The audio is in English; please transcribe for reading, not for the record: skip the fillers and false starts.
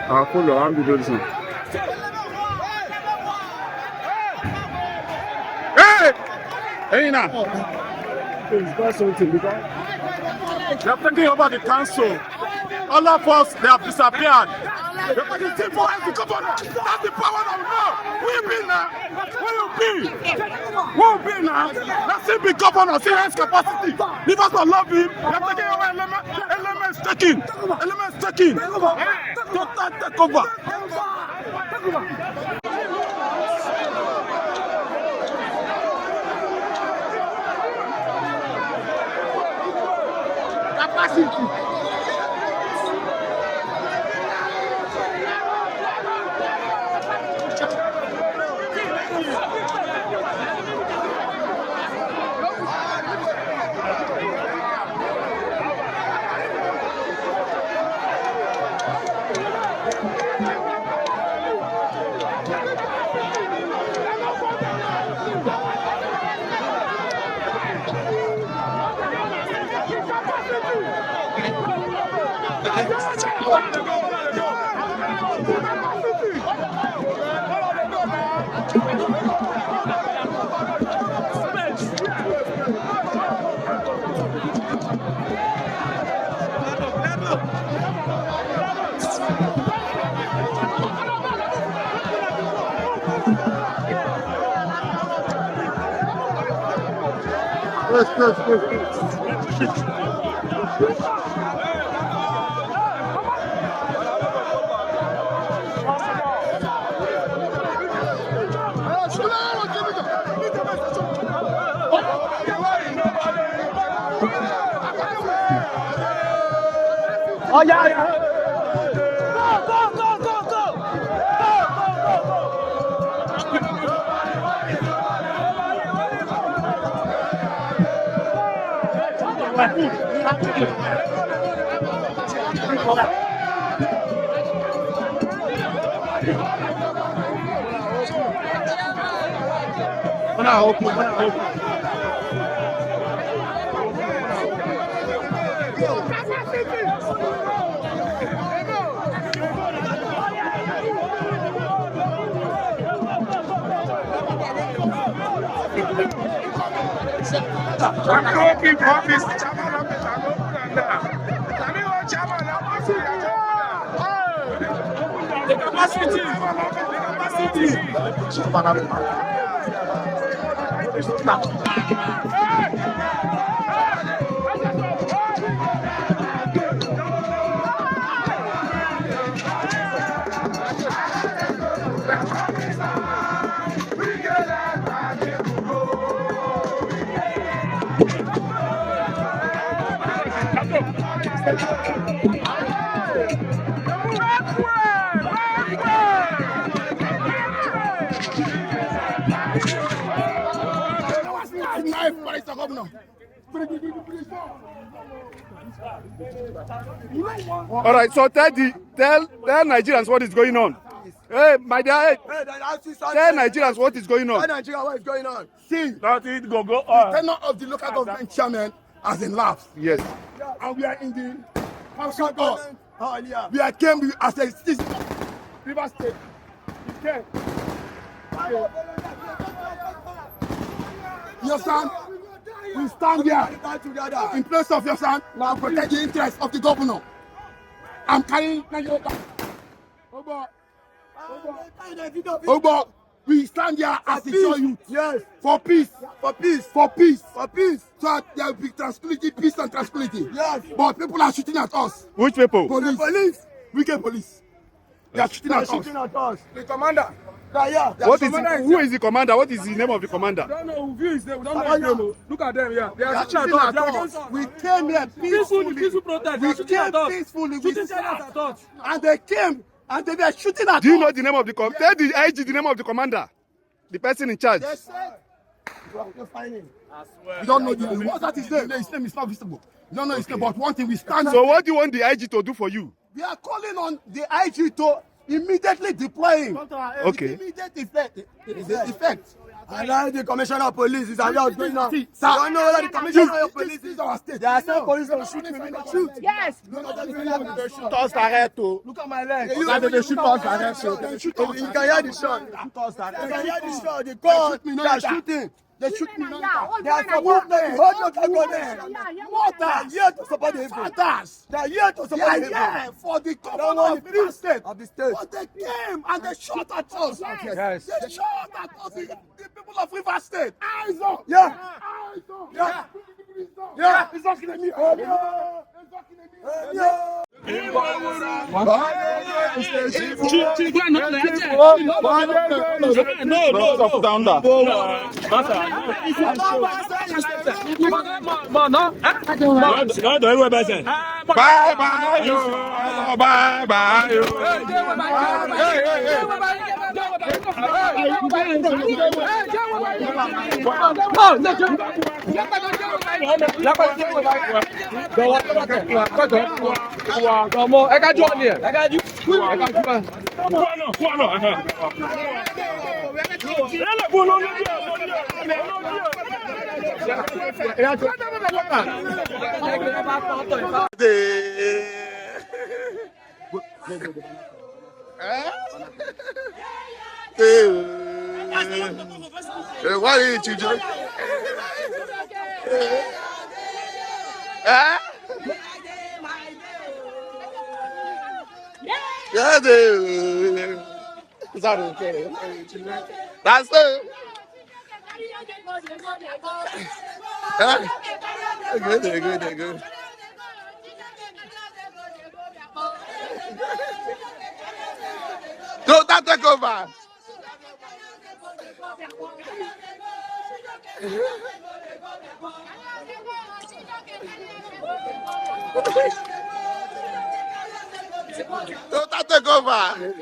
I'll follow. I'm the person. Hey! Hey, now. They are talking about the council. All of us, they have disappeared. They're talking simple as the governor. That's the power of law. Where you been now? Where you been? Where you been now? Let's see big governor, see his capacity. Leave us alone him. They're taking our elements taking. Elements taking. Take over. Capacity. Oh yeah, yeah. All right, so tell Nigerians what is going on. Hey, my dear, tell Nigerians what is going on. Tell Nigerians what is going on. See, Nothing go the on. tenor of the local government chairman has been lapsed. Yes. And we are in the council board. We are came as a citizen of River State. We came. Your son, we stand here in place of your son now protect the interests of the governor. I'm carrying Obo, we stand here as a joy youth. Yes. For peace. For peace. For peace. For peace. So that there will be tranquility, peace and tranquility. Yes. But people are shooting at us. Which people? Police. Police. We get police. They are shooting at us. The commander. Who is the commander? What is the name of the commander? I don't know who is there. We don't know his name. Look at them, yeah. They are shooting at us. We came here peacefully. Peaceful protest. We came peacefully. Shooting at us. And they came and they were shooting at us. Do you know the name of the commander? Tell the IG the name of the commander. The person in charge. They said, you're finding. You don't know the name. What's that his name? His name is not visible. You don't know his name, but one thing we stand. So what do you want the IG to do for you? We are calling on the IG to immediately deploy him. Okay. Immediate effect. I like the commissioner of police. Is that what's going on? Sir, I don't know whether the commissioner of police is our state. They are saying police will shoot me. Shoot. Yes. Look at my leg. You can hear the shot. They gun. They are shooting. They shoot me. They are supporting them. Hold your gun there. What? They are here to support the people. They are here to support the people. For the governor of the state. But they came and they shot at us. Yes. They shot at us. The people of River State. Eyes up. Yeah. Eyes up. Yeah. Yeah. It's not killing me. Yeah. Bye bye you. Bye bye you. I got you on here. I got you. Why did you joke? Yeah, is that okay? That's it. Good. Don't take over. Don't take over.